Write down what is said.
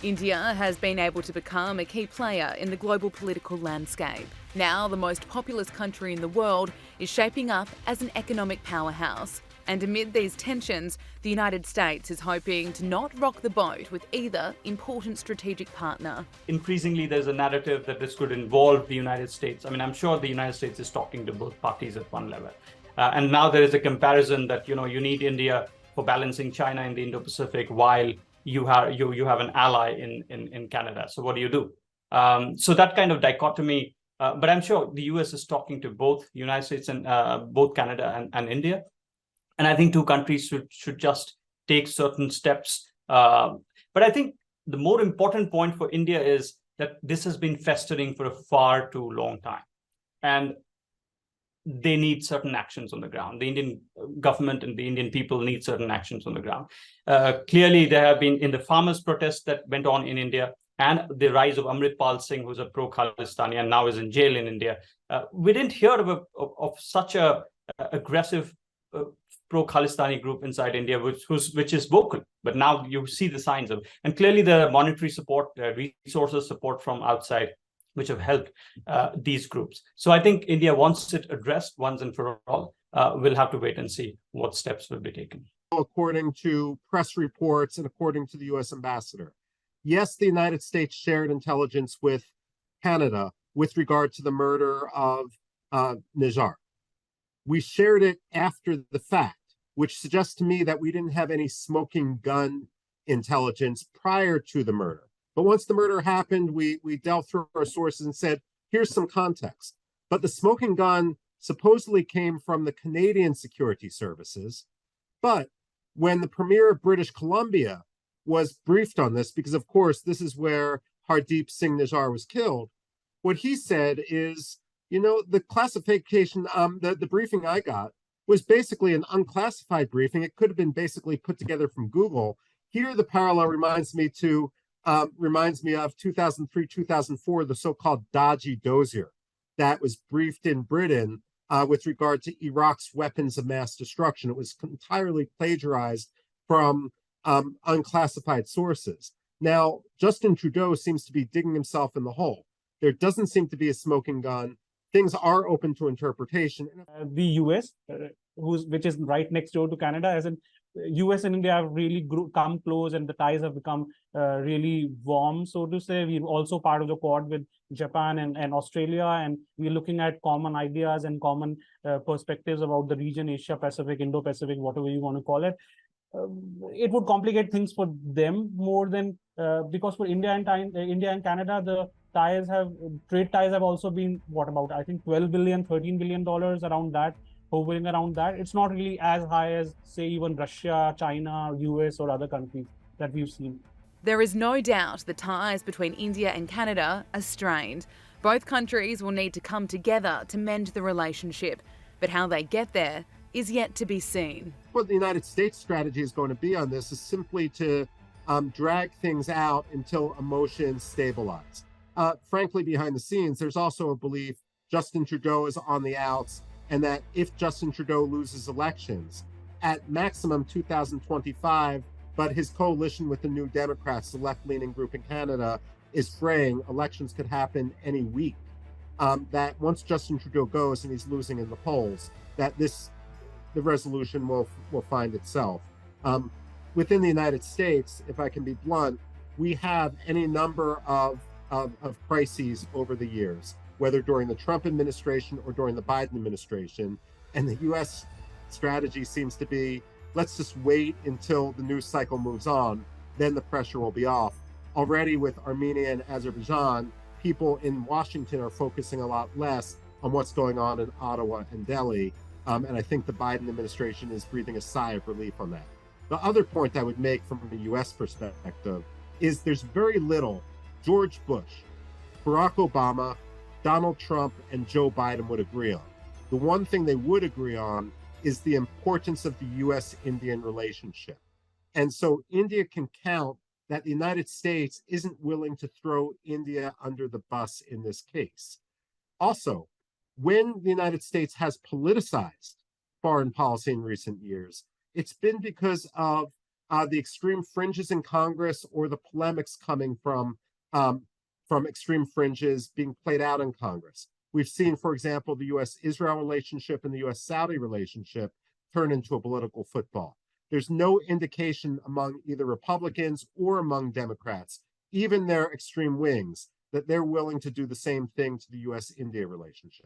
India has been able to become a key player in the global political landscape. Now, the most populous country in the world is shaping up as an economic powerhouse. And amid these tensions, the United States is hoping to not rock the boat with either important strategic partner. Increasingly, there's a narrative that this could involve the United States. I mean, I'm sure the United States is talking to both parties at one level. And now there is a comparison that, you need India for balancing China in the Indo-Pacific while you have an ally in Canada. So what do you do? So that kind of dichotomy. But I'm sure the US is talking to both the United States and both Canada and India. And I think two countries should just take certain steps. But I think the more important point for India is that this has been festering for a far too long time. And they need certain actions on the ground. The Indian government and the Indian people need certain actions on the ground. Clearly, there have been, in the farmers' protests that went on in India and the rise of Amritpal Singh, who's a pro-Khalistani and now is in jail in India, we didn't hear of such a aggressive pro-Khalistani group inside India, which is vocal. But now you see the signs of, and clearly the monetary support, resources support from outside, which have helped these groups. So I think India wants it addressed once and for all. We'll have to wait and see what steps will be taken. According to press reports and according to the US ambassador, yes, the United States shared intelligence with Canada with regard to the murder of Nijjar. We shared it after the fact, which suggests to me that we didn't have any smoking gun intelligence prior to the murder. But once the murder happened, we delved through our sources and said, here's some context. But the smoking gun supposedly came from the Canadian Security Services. But when the Premier of British Columbia was briefed on this, because of course, this is where Hardeep Singh Nijjar was killed, what he said is, the classification, the briefing I got was basically an unclassified briefing. It could have been basically put together from Google. Here, the parallel reminds me of 2003, 2004, the so-called dodgy dossier that was briefed in Britain with regard to Iraq's weapons of mass destruction. It was entirely plagiarized from unclassified sources. Now, Justin Trudeau seems to be digging himself in the hole. There doesn't seem to be a smoking gun. Things are open to interpretation. The US, which is right next door to Canada, as in US and India have really come close and the ties have become really warm, so to say. We're also part of the Quad with Japan and Australia, and we're looking at common ideas and common perspectives about the region, Asia Pacific, Indo-Pacific, whatever you want to call it. It would complicate things for them more than because for India and Canada, the trade ties have also been I think $12 billion, $13 billion around that, hovering around that. It's not really as high as, say, even Russia, China, US, or other countries that we've seen. There is no doubt the ties between India and Canada are strained. Both countries will need to come together to mend the relationship, but how they get there is yet to be seen. What the United States strategy is going to be on this is simply to drag things out until emotions stabilize. Frankly, behind the scenes, there's also a belief Justin Trudeau is on the outs, and that if Justin Trudeau loses elections, at maximum 2025, but his coalition with the New Democrats, the left-leaning group in Canada, is fraying, elections could happen any week. That once Justin Trudeau goes and he's losing in the polls, that the resolution will find itself. Within the United States, if I can be blunt, we have any number of crises over the years, whether during the Trump administration or during the Biden administration. And the US strategy seems to be, let's just wait until the news cycle moves on, then the pressure will be off. Already with Armenia and Azerbaijan, people in Washington are focusing a lot less on what's going on in Ottawa and Delhi. And I think the Biden administration is breathing a sigh of relief on that. The other point I would make from the US perspective is there's very little George Bush, Barack Obama, Donald Trump, and Joe Biden would agree on. The one thing they would agree on is the importance of the US-Indian relationship. And so India can count that the United States isn't willing to throw India under the bus in this case. Also, when the United States has politicized foreign policy in recent years, it's been because of the extreme fringes in Congress or the polemics coming from extreme fringes being played out in Congress. We've seen, for example, the U.S.-Israel relationship and the U.S.-Saudi relationship turn into a political football. There's no indication among either Republicans or among Democrats, even their extreme wings, that they're willing to do the same thing to the U.S.-India relationship.